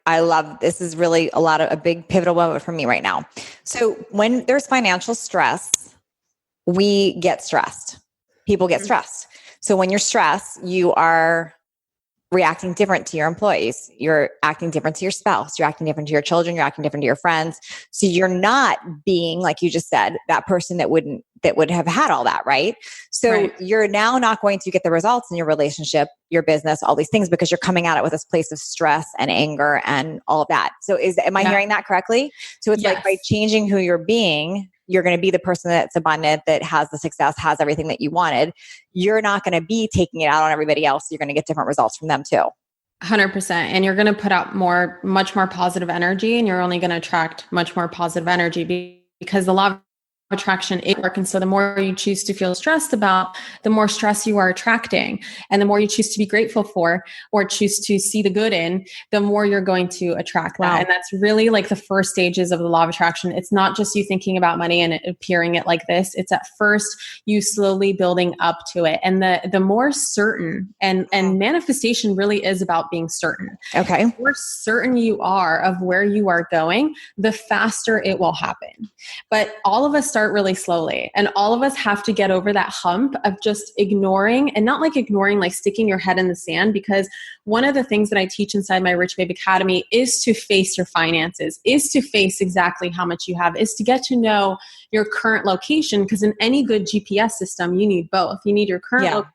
I love, this is really a big pivotal moment for me right now. So when there's financial stress, we get stressed. People get stressed. So when you're stressed, you are reacting different to your employees. You're acting different to your spouse. You're acting different to your children. You're acting different to your friends. So you're not being, like you just said, that person that would have had all that, right? So you're now not going to get the results in your relationship, your business, all these things, because you're coming at it with this place of stress and anger and all of that. So am I hearing that correctly? So it's like by changing who you're being, you're going to be the person that's abundant, that has the success, has everything that you wanted. You're not going to be taking it out on everybody else. You're going to get different results from them too. 100%. And you're going to put out much more positive energy, and you're only going to attract much more positive energy, because the law of attraction is work. And so the more you choose to feel stressed about, the more stress you are attracting. And the more you choose to be grateful for, or choose to see the good in, the more you're going to attract that. And that's really like the first stages of the law of attraction. It's not just you thinking about money and it appearing it like this. It's at first you slowly building up to it. And the more certain, and manifestation really is about being certain. Okay. The more certain you are of where you are going, the faster it will happen. But all of us start really slowly, and all of us have to get over that hump of just ignoring, and not like ignoring, like sticking your head in the sand, because one of the things that I teach inside my Rich Babe Academy is to face your finances, is to face exactly how much you have, is to get to know your current location. Because in any good GPS system, you need both. You need your current location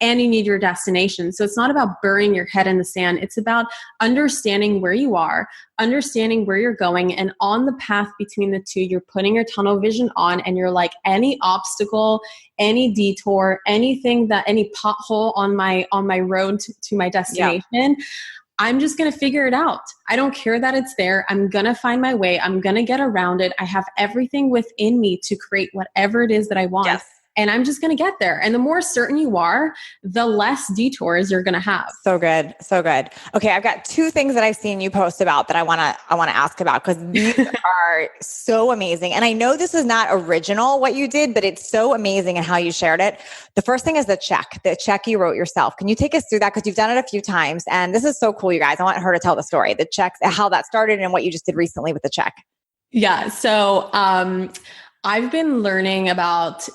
and you need your destination. So it's not about burying your head in the sand. It's about understanding where you are, understanding where you're going, and on the path between the two, you're putting your tunnel vision on, and you're like, any obstacle, any detour, any pothole on my road to my destination, I'm just going to figure it out. I don't care that it's there. I'm going to find my way. I'm going to get around it. I have everything within me to create whatever it is that I want. Yes. And I'm just going to get there. And the more certain you are, the less detours you're going to have. So good. So good. Okay. I've got two things that I've seen you post about that I want to ask about, because these are so amazing. And I know this is not original what you did, but it's so amazing in how you shared it. The first thing is the check you wrote yourself. Can you take us through that? Because you've done it a few times, and this is so cool, you guys. I want her to tell the story, the checks, how that started and what you just did recently with the check. Yeah. So, I've been learning about,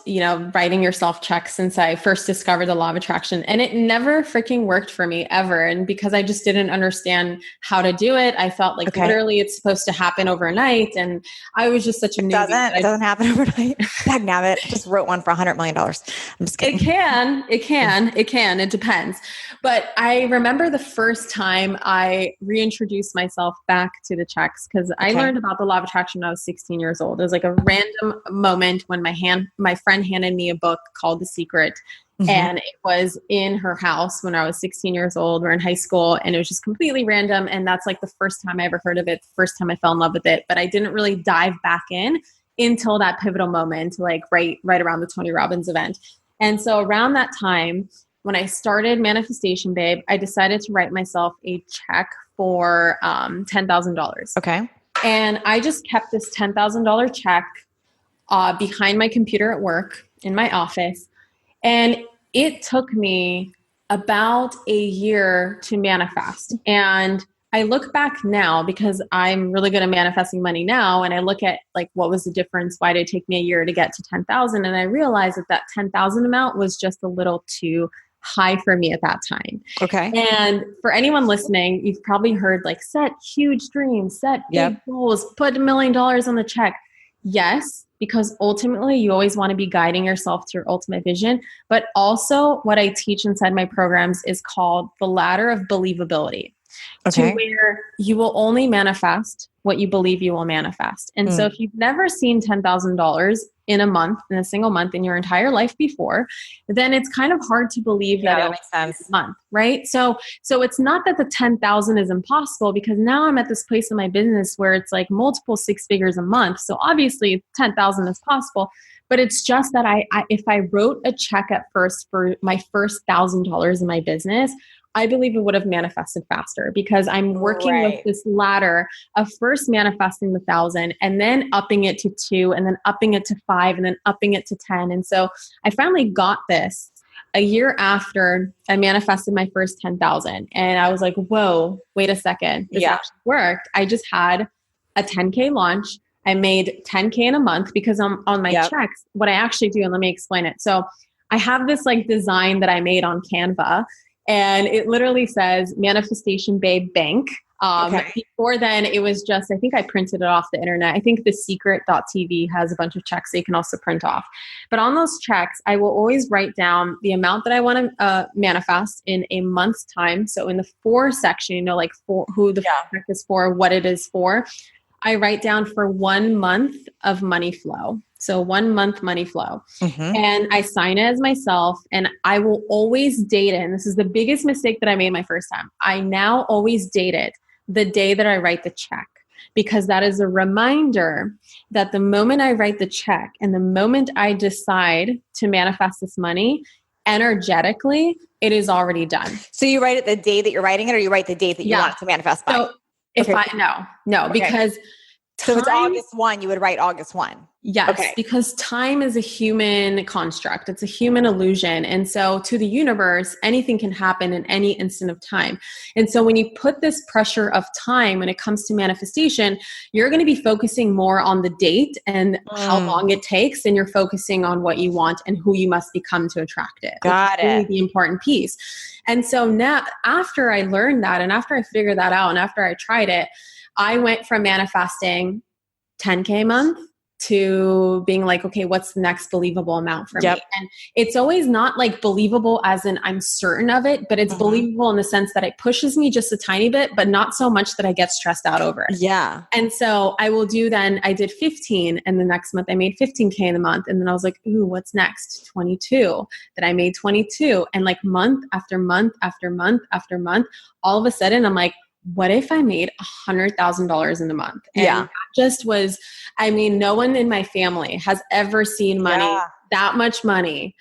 writing yourself checks since I first discovered the law of attraction, and it never freaking worked for me ever. And because I just didn't understand how to do it, I felt like literally it's supposed to happen overnight. And I was just such a newbie. It doesn't happen overnight. Dagnabbit. Just wrote one for $100 million. I'm just kidding. It depends. But I remember the first time I reintroduced myself back to the checks, because I learned about the law of attraction when I was 16 years old. It was like a random moment when my friend handed me a book called The Secret. And it was in her house when I was 16 years old. We're in high school, and it was just completely random. And that's like the first time I ever heard of it, the first time I fell in love with it. But I didn't really dive back in until that pivotal moment, like right around the Tony Robbins event. And so around that time, when I started Manifestation Babe, I decided to write myself a check for $10,000. Okay. And I just kept this $10,000 check behind my computer at work in my office. And it took me about a year to manifest. And I look back now because I'm really good at manifesting money now. And I look at like, what was the difference? Why did it take me a year to get to 10,000? And I realized that 10,000 amount was just a little too high for me at that time. Okay. And for anyone listening, you've probably heard like, set huge dreams, set big goals, put $1 million on the check. Yes, because ultimately you always want to be guiding yourself to your ultimate vision. But also what I teach inside my programs is called the ladder of believability. Okay. To where you will only manifest what you believe you will manifest. And so if you've never seen $10,000 in a month, in a single month in your entire life before, then it's kind of hard to believe that makes sense. a month, right? So it's not that the 10,000 is impossible, because now I'm at this place in my business where it's like multiple six figures a month. So obviously 10,000 is possible, but it's just that I if I wrote a check at first for my first $1,000 in my business, I believe it would have manifested faster, because I'm working with this ladder of first manifesting the 1,000 and then upping it to 2 and then upping it to 5 and then upping it to 10. And so I finally got this a year after I manifested my first 10,000. And I was like, whoa, wait a second. This actually worked. I just had a 10K launch. I made 10K in a month because on my checks, what I actually do, and let me explain it. So I have this like design that I made on Canva. And it literally says Manifestation Babe Bank. Before then, it was just, I think I printed it off the internet. I think the secret.tv has a bunch of checks that you can also print off. But on those checks, I will always write down the amount that I want to manifest in a month's time. So in the for section, like for who the check is for, what it is for, I write down for 1 month of money flow. So 1 month money flow. And I sign it as myself, and I will always date it. And this is the biggest mistake that I made my first time. I now always date it the day that I write the check, because that is a reminder that the moment I write the check and the moment I decide to manifest this money, energetically, it is already done. So you write it the day that you're writing it, or you write the date that you want it to manifest by? So because so if it's August 1, you would write August 1. Yes, because time is a human construct. It's a human illusion. And so to the universe, anything can happen in any instant of time. And so when you put this pressure of time, when it comes to manifestation, you're going to be focusing more on the date and how long it takes, and you're focusing on what you want and who you must become to attract it. Got it. Really the important piece. And so now, after I learned that, and after I figured that out, and after I tried it, I went from manifesting 10K a month to being like, okay, what's the next believable amount for me? And it's always not like believable as in I'm certain of it, but it's believable in the sense that it pushes me just a tiny bit, but not so much that I get stressed out over it. Yeah. And so I will do then, I did 15, and the next month I made 15K in a month. And then I was like, ooh, what's next? 22. Then I made 22. And like month after month after month after month, all of a sudden I'm like, what if I made $100,000 in a month? And that just was, I mean, no one in my family has ever seen money, that much money,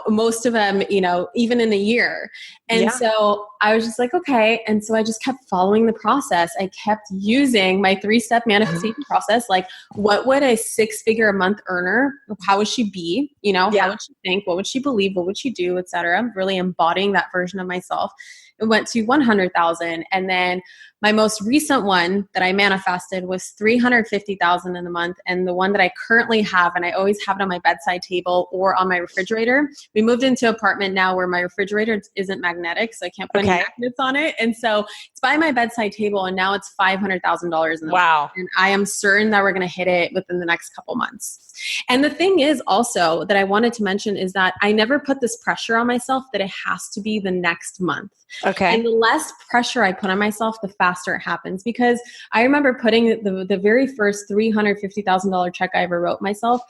most of them, even in a year. And so I was just like, okay. And so I just kept following the process. I kept using my 3-step manifestation process. Like, what would a 6-figure a month earner, how would she be? How would she think? What would she believe? What would she do? Et cetera. Really embodying that version of myself. It went to 100,000. And then my most recent one that I manifested was 350,000 in a month. And the one that I currently have, and I always have it on my bedside table or on my refrigerator. We moved into an apartment now where my refrigerator isn't magnetic, so I can't put any magnets on it. And so it's by my bedside table, and now it's $500,000 in a month. And I am certain that we're going to hit it within the next couple months. And the thing is also that I wanted to mention is that I never put this pressure on myself that it has to be the next month. And the less pressure I put on myself, the faster it happens. Because I remember putting the very first $350,000 check I ever wrote myself.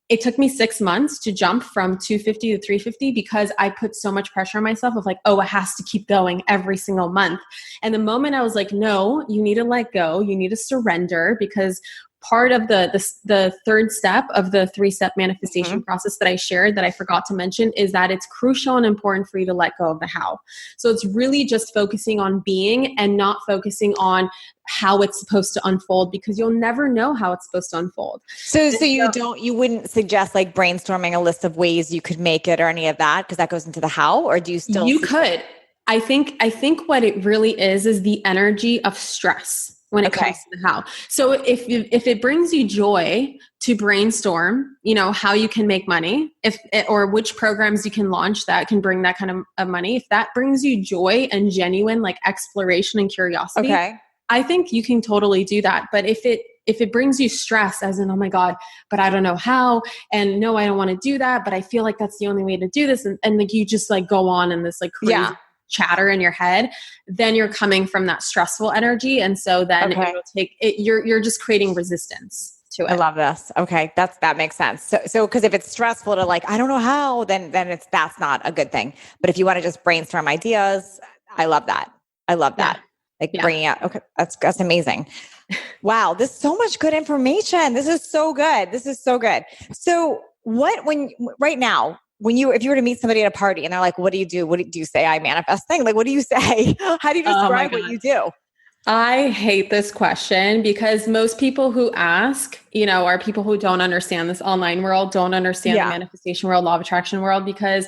It took me 6 months to jump from 250 to 350 because I put so much pressure on myself of like, oh, it has to keep going every single month. And the moment I was like, no, you need to let go. You need to surrender, because part of the third step of the 3-step manifestation process that I shared that I forgot to mention is that it's crucial and important for you to let go of the how. So it's really just focusing on being and not focusing on how it's supposed to unfold, because you'll never know how it's supposed to unfold. So you wouldn't suggest like brainstorming a list of ways you could make it or any of that, because that goes into the how, or do you still? You could. I think what it really is the energy of stress when it comes to the how. So if it brings you joy to brainstorm, how you can make money, or which programs you can launch that can bring that kind of money, if that brings you joy and genuine like exploration and curiosity, I think you can totally do that. But if it brings you stress, as in, oh my God, but I don't know how, and no, I don't want to do that, but I feel like that's the only way to do this. And like, you just like go on in this like crazy chatter in your head, then you're coming from that stressful energy. And so then it will take it, you're just creating resistance to it. I love this. Okay. That makes sense. So, cause if it's stressful to like, I don't know how, then that's not a good thing. But if you want to just brainstorm ideas, I love that. Bringing out. Okay. That's amazing. Wow. There's so much good information. This is so good. So right now, if you were to meet somebody at a party and they're like, what do you do? What do you say? I manifest thing. Like, what do you say? How do you describe what you do? I hate this question because most people who ask, are people who don't understand this online world, don't understand the manifestation world, law of attraction world, because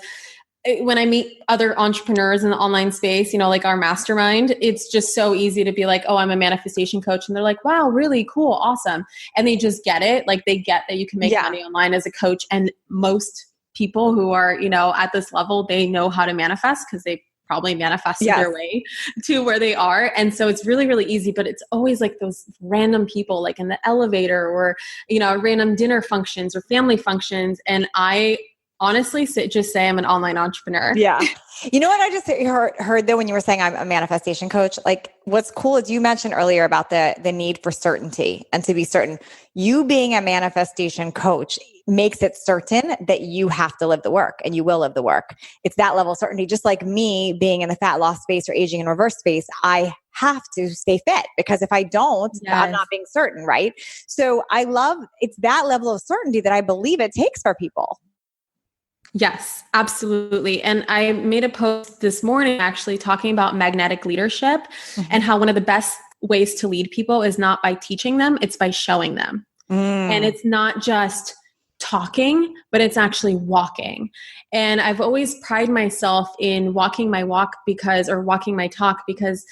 when I meet other entrepreneurs in the online space, like our mastermind, it's just so easy to be like, oh, I'm a manifestation coach. And they're like, wow, really cool. Awesome. And they just get it. Like they get that you can make money online as a coach. And most people who are, at this level, they know how to manifest because they probably manifested their way to where they are. And so it's really, really easy, but it's always like those random people, like in the elevator or, random dinner functions or family functions. And I honestly just say I'm an online entrepreneur. Yeah. You know what I just heard though, when you were saying I'm a manifestation coach, like what's cool is you mentioned earlier about the need for certainty and to be certain. You being a manifestation coach makes it certain that you have to live the work and you will live the work. It's that level of certainty. Just like me being in the fat loss space or aging in reverse space, I have to stay fit because if I don't, I'm not being certain. Right. So it's that level of certainty that I believe it takes for people. Yes, absolutely. And I made a post this morning actually talking about magnetic leadership and how one of the best ways to lead people is not by teaching them, it's by showing them. And it's not just talking, but it's actually walking. And I've always prided myself in walking my talk because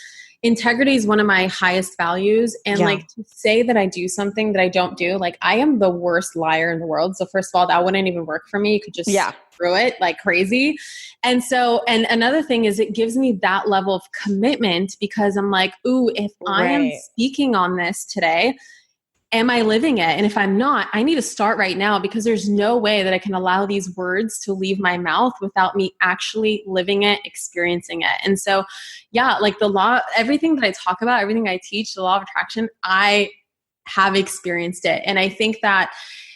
integrity is one of my highest values. And like to say that I do something that I don't do, like I am the worst liar in the world. So first of all, that wouldn't even work for me. You could just through it like crazy. And so, and another thing is it gives me that level of commitment because I'm like, ooh, if I am speaking on this today, am I living it? And if I'm not, I need to start right now because there's no way that I can allow these words to leave my mouth without me actually living it, experiencing it. And so, like the law, everything that I talk about, everything I teach, the law of attraction, I have experienced it. And I think that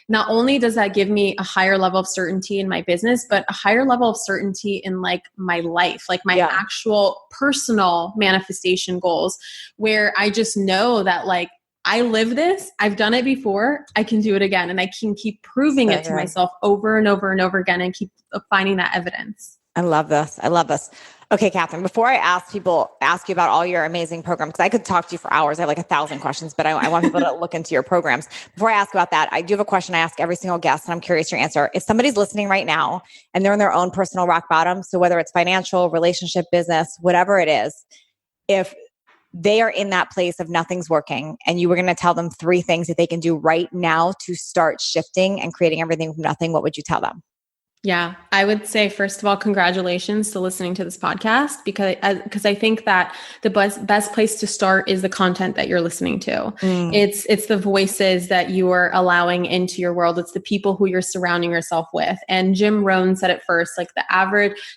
not only does that give me a higher level of certainty in my business, but a higher level of certainty in like my life, like my actual personal manifestation goals, where I just know that like, I live this, I've done it before, I can do it again. And I can keep proving it to myself over and over and over again and keep finding that evidence. I love this. Okay, Katherine, before I ask you about all your amazing programs, because I could talk to you for hours. I have like 1,000 questions, but I want people to look into your programs. Before I ask about that, I do have a question I ask every single guest, and I'm curious your answer. If somebody's listening right now and they're in their own personal rock bottom, so whether it's financial, relationship, business, whatever it is, if they are in that place of nothing's working and you were going to tell them 3 things that they can do right now to start shifting and creating everything from nothing, what would you tell them? Yeah, I would say, first of all, congratulations to listening to this podcast because I think that the best place to start is the content that you're listening to. It's the voices that you are allowing into your world. It's the people who you're surrounding yourself with. And Jim Rohn said it first, like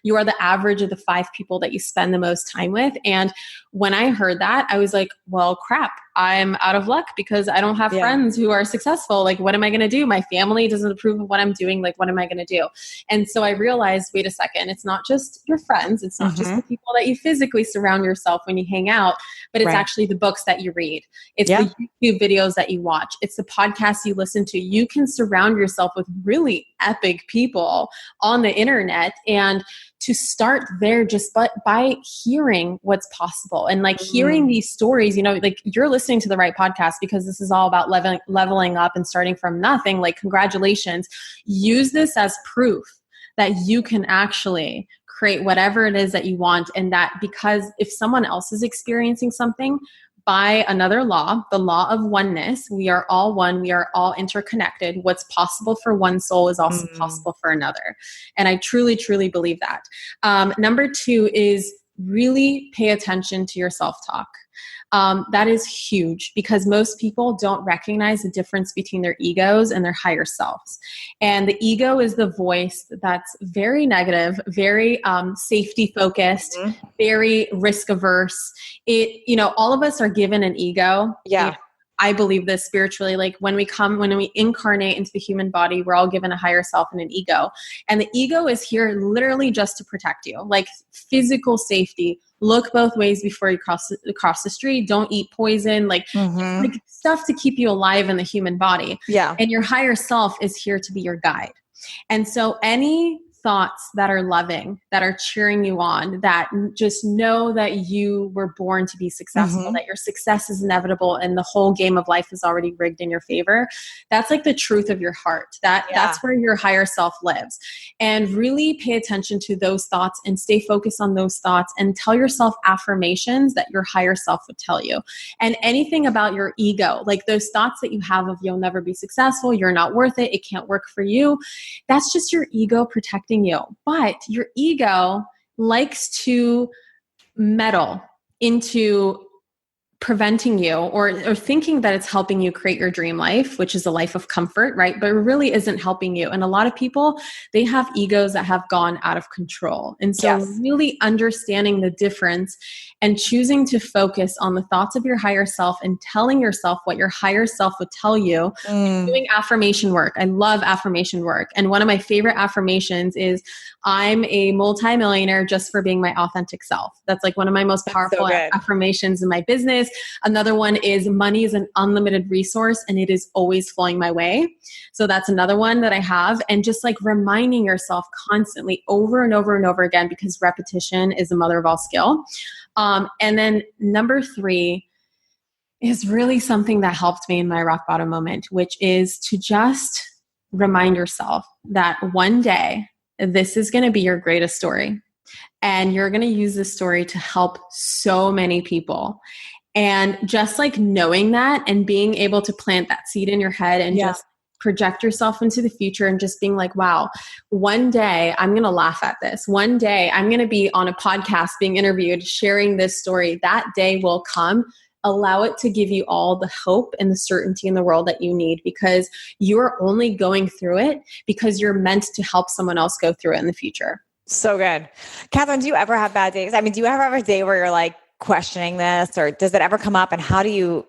you are the average of the 5 people that you spend the most time with. And when I heard that, I was like, well, crap, I'm out of luck because I don't have friends who are successful. Like, what am I going to do? My family doesn't approve of what I'm doing. Like, what am I going to do? And so I realized, wait a second, it's not just your friends. It's not just the people that you physically surround yourself when you hang out, but it's actually the books that you read. It's the YouTube videos that you watch. It's the podcasts you listen to. You can surround yourself with really epic people on the internet, and to start there just by hearing what's possible and like hearing these stories, you know, like you're listening to the right podcast because this is all about leveling up and starting from nothing. Like, congratulations. Use this as proof that you can actually create whatever it is that you want. And that because if someone else is experiencing something, by another law, the law of oneness, we are all one, we are all interconnected. What's possible for one soul is also possible for another. And I truly, truly believe that. Number 2 is really pay attention to your self-talk. That is huge because most people don't recognize the difference between their egos and their higher selves. And the ego is the voice that's very negative, very safety focused, very risk averse. All of us are given an ego. Yeah. I believe this spiritually, like when we incarnate into the human body, we're all given a higher self and an ego. And the ego is here literally just to protect you, like physical safety. Look both ways before you cross the street. Don't eat poison, like stuff to keep you alive in the human body. Yeah. And your higher self is here to be your guide. And so any thoughts that are loving, that are cheering you on, that just know that you were born to be successful, that your success is inevitable and the whole game of life is already rigged in your favor. That's like the truth of your heart. That's where your higher self lives. And really pay attention to those thoughts and stay focused on those thoughts and tell yourself affirmations that your higher self would tell you. And anything about your ego, like those thoughts that you have of you'll never be successful, you're not worth it, it can't work for you. That's just your ego protecting you. But your ego likes to meddle into preventing you or thinking that it's helping you create your dream life, which is a life of comfort, right? But it really isn't helping you. And a lot of people, they have egos that have gone out of control. And so really understanding the difference and choosing to focus on the thoughts of your higher self and telling yourself what your higher self would tell you, doing affirmation work. I love affirmation work. And one of my favorite affirmations is, I'm a multimillionaire just for being my authentic self. That's like one of my most powerful affirmations in my business. Another one is, money is an unlimited resource and it is always flowing my way. So that's another one that I have. And just like reminding yourself constantly over and over and over again, because repetition is the mother of all skill. And then number 3 is really something that helped me in my rock bottom moment, which is to just remind yourself that one day this is going to be your greatest story. And you're going to use this story to help so many people. And just like knowing that and being able to plant that seed in your head and just project yourself into the future and just being like, wow, one day I'm going to laugh at this. One day I'm going to be on a podcast being interviewed, sharing this story. That day will come. Allow it to give you all the hope and the certainty in the world that you need, because you're only going through it because you're meant to help someone else go through it in the future. So good. Katherine, do you ever have bad days? I mean, do you ever have a day where you're like questioning this, or does it ever come up, and how do you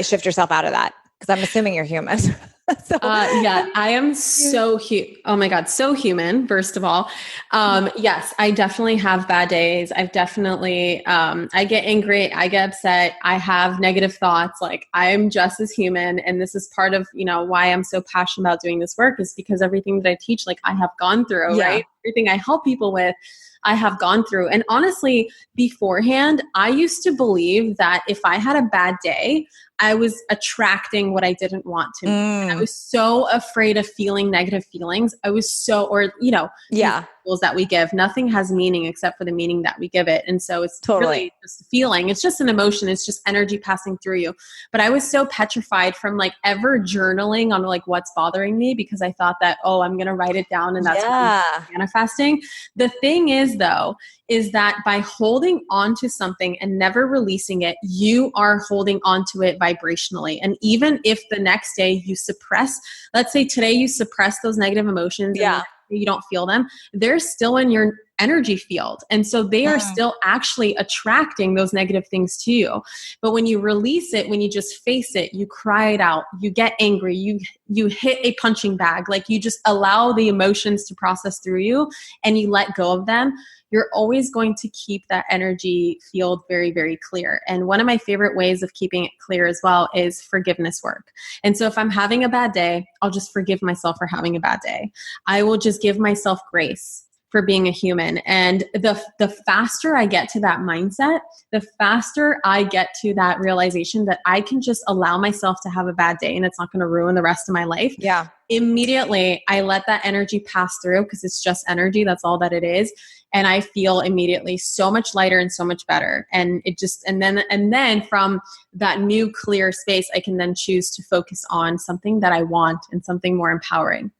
shift yourself out of that? Because I'm assuming you're human. I am so oh my God, so human, first of all. Yes, I definitely have bad days. I've definitely, I get angry, I get upset, I have negative thoughts. Like, I'm just as human. And this is part of, why I'm so passionate about doing this work, is because everything that I teach, like, I have gone through, right? Everything I help people with, I have gone through. And honestly, beforehand, I used to believe that if I had a bad day, I was attracting what I didn't want to. I was so afraid of feeling negative feelings. I was so, labels that we give. Nothing has meaning except for the meaning that we give it. And so it's really just a feeling. It's just an emotion. It's just energy passing through you. But I was so petrified from like ever journaling on like what's bothering me, because I thought that, I'm going to write it down and that's what I'm manifesting. The thing is though, is that by holding on to something and never releasing it, you are holding on to it vibrationally. And even if the next day you suppress, let's say today you suppress those negative emotions and you don't feel them, they're still in your energy field. And so they are still actually attracting those negative things to you. But when you release it, when you just face it, you cry it out, you get angry, you hit a punching bag, like you just allow the emotions to process through you and you let go of them, you're always going to keep that energy field very, very clear. And one of my favorite ways of keeping it clear as well is forgiveness work. And so if I'm having a bad day, I'll just forgive myself for having a bad day. I will just give myself grace for being a human. And the faster I get to that mindset, the faster I get to that realization that I can just allow myself to have a bad day and it's not going to ruin the rest of my life. Yeah. Immediately, I let that energy pass through because it's just energy. That's all that it is. And I feel immediately so much lighter and so much better. And it just, and then from that new clear space, I can then choose to focus on something that I want and something more empowering.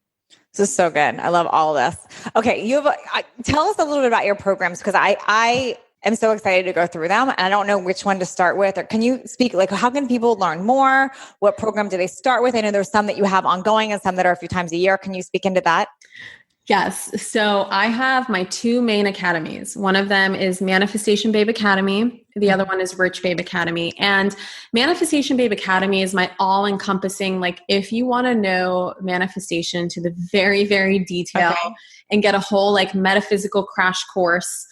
This is so good. I love all of this. Okay. Tell us a little bit about your programs, because I am so excited to go through them and I don't know which one to start with. Or can you speak, like, how can people learn more? What program do they start with? I know there's some that you have ongoing and some that are a few times a year. Can you speak into that? Yes. So I have my two main academies. One of them is Manifestation Babe Academy. The other one is Rich Babe Academy. And Manifestation Babe Academy is my all-encompassing, like, if you want to know manifestation to the very, very detail and get a whole like metaphysical crash course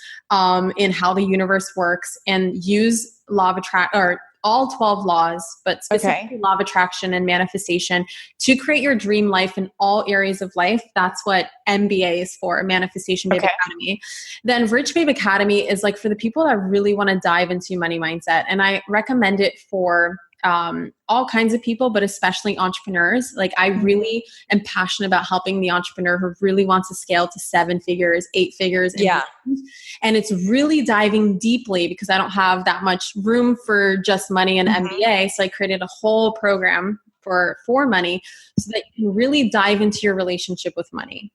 in how the universe works and use law of attraction, or all 12 laws, but specifically law of attraction and manifestation to create your dream life in all areas of life. That's what MBA is for, Manifestation Babe Academy. Then Rich Babe Academy is like for the people that really want to dive into money mindset. And I recommend it for all kinds of people, but especially entrepreneurs. Like, I really am passionate about helping the entrepreneur who really wants to scale to 7 figures, 8 figures. And it's really diving deeply because I don't have that much room for just money and MBA. So I created a whole program for money so that you can really dive into your relationship with money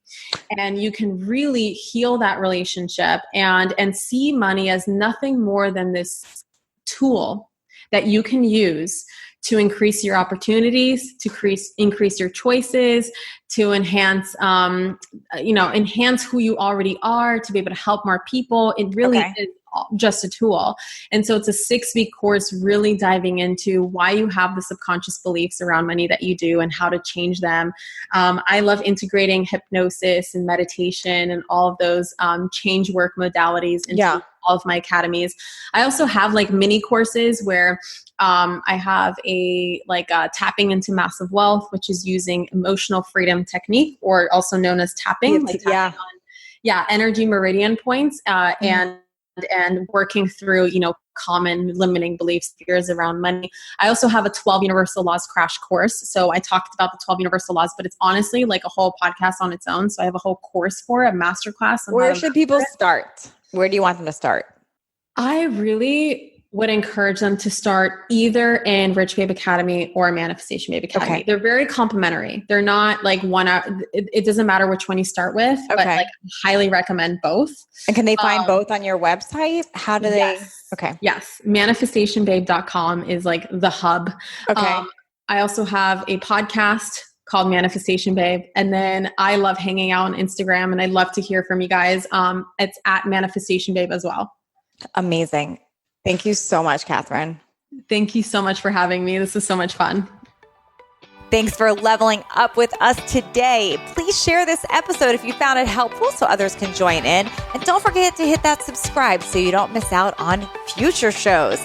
and you can really heal that relationship and see money as nothing more than this tool that you can use to increase your opportunities, to increase your choices, to enhance, enhance who you already are, to be able to help more people. It really is just a tool. And so it's a 6-week course really diving into why you have the subconscious beliefs around money that you do and how to change them. I love integrating hypnosis and meditation and all of those change work modalities into all of my academies. I also have like mini courses where I have a tapping into massive wealth, which is using emotional freedom technique, or also known as tapping, tapping on energy meridian points, and working through, common limiting beliefs, fears around money. I also have a 12 universal laws crash course. So I talked about the 12 universal laws, but it's honestly like a whole podcast on its own. So I have a whole course for it, a masterclass. Where should people start? Where do you want them to start? I really would encourage them to start either in Rich Babe Academy or Manifestation Babe Academy. They're very complementary. They're not like one out. It doesn't matter which one you start with, but like, I highly recommend both. And can they find both on your website? How do they? Yes. Manifestationbabe.com is like the hub. I also have a podcast called Manifestation Babe. And then I love hanging out on Instagram and I'd love to hear from you guys. It's at Manifestation Babe as well. Amazing. Thank you so much, Katherine. Thank you so much for having me. This is so much fun. Thanks for leveling up with us today. Please share this episode if you found it helpful so others can join in. And don't forget to hit that subscribe so you don't miss out on future shows.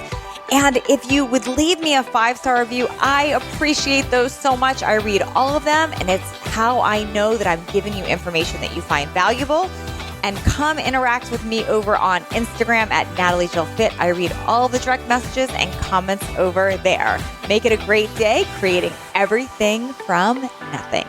And if you would leave me a 5-star review, I appreciate those so much. I read all of them, and it's how I know that I'm giving you information that you find valuable. And come interact with me over on Instagram at NatalieJillFit. I read all the direct messages and comments over there. Make it a great day, creating everything from nothing.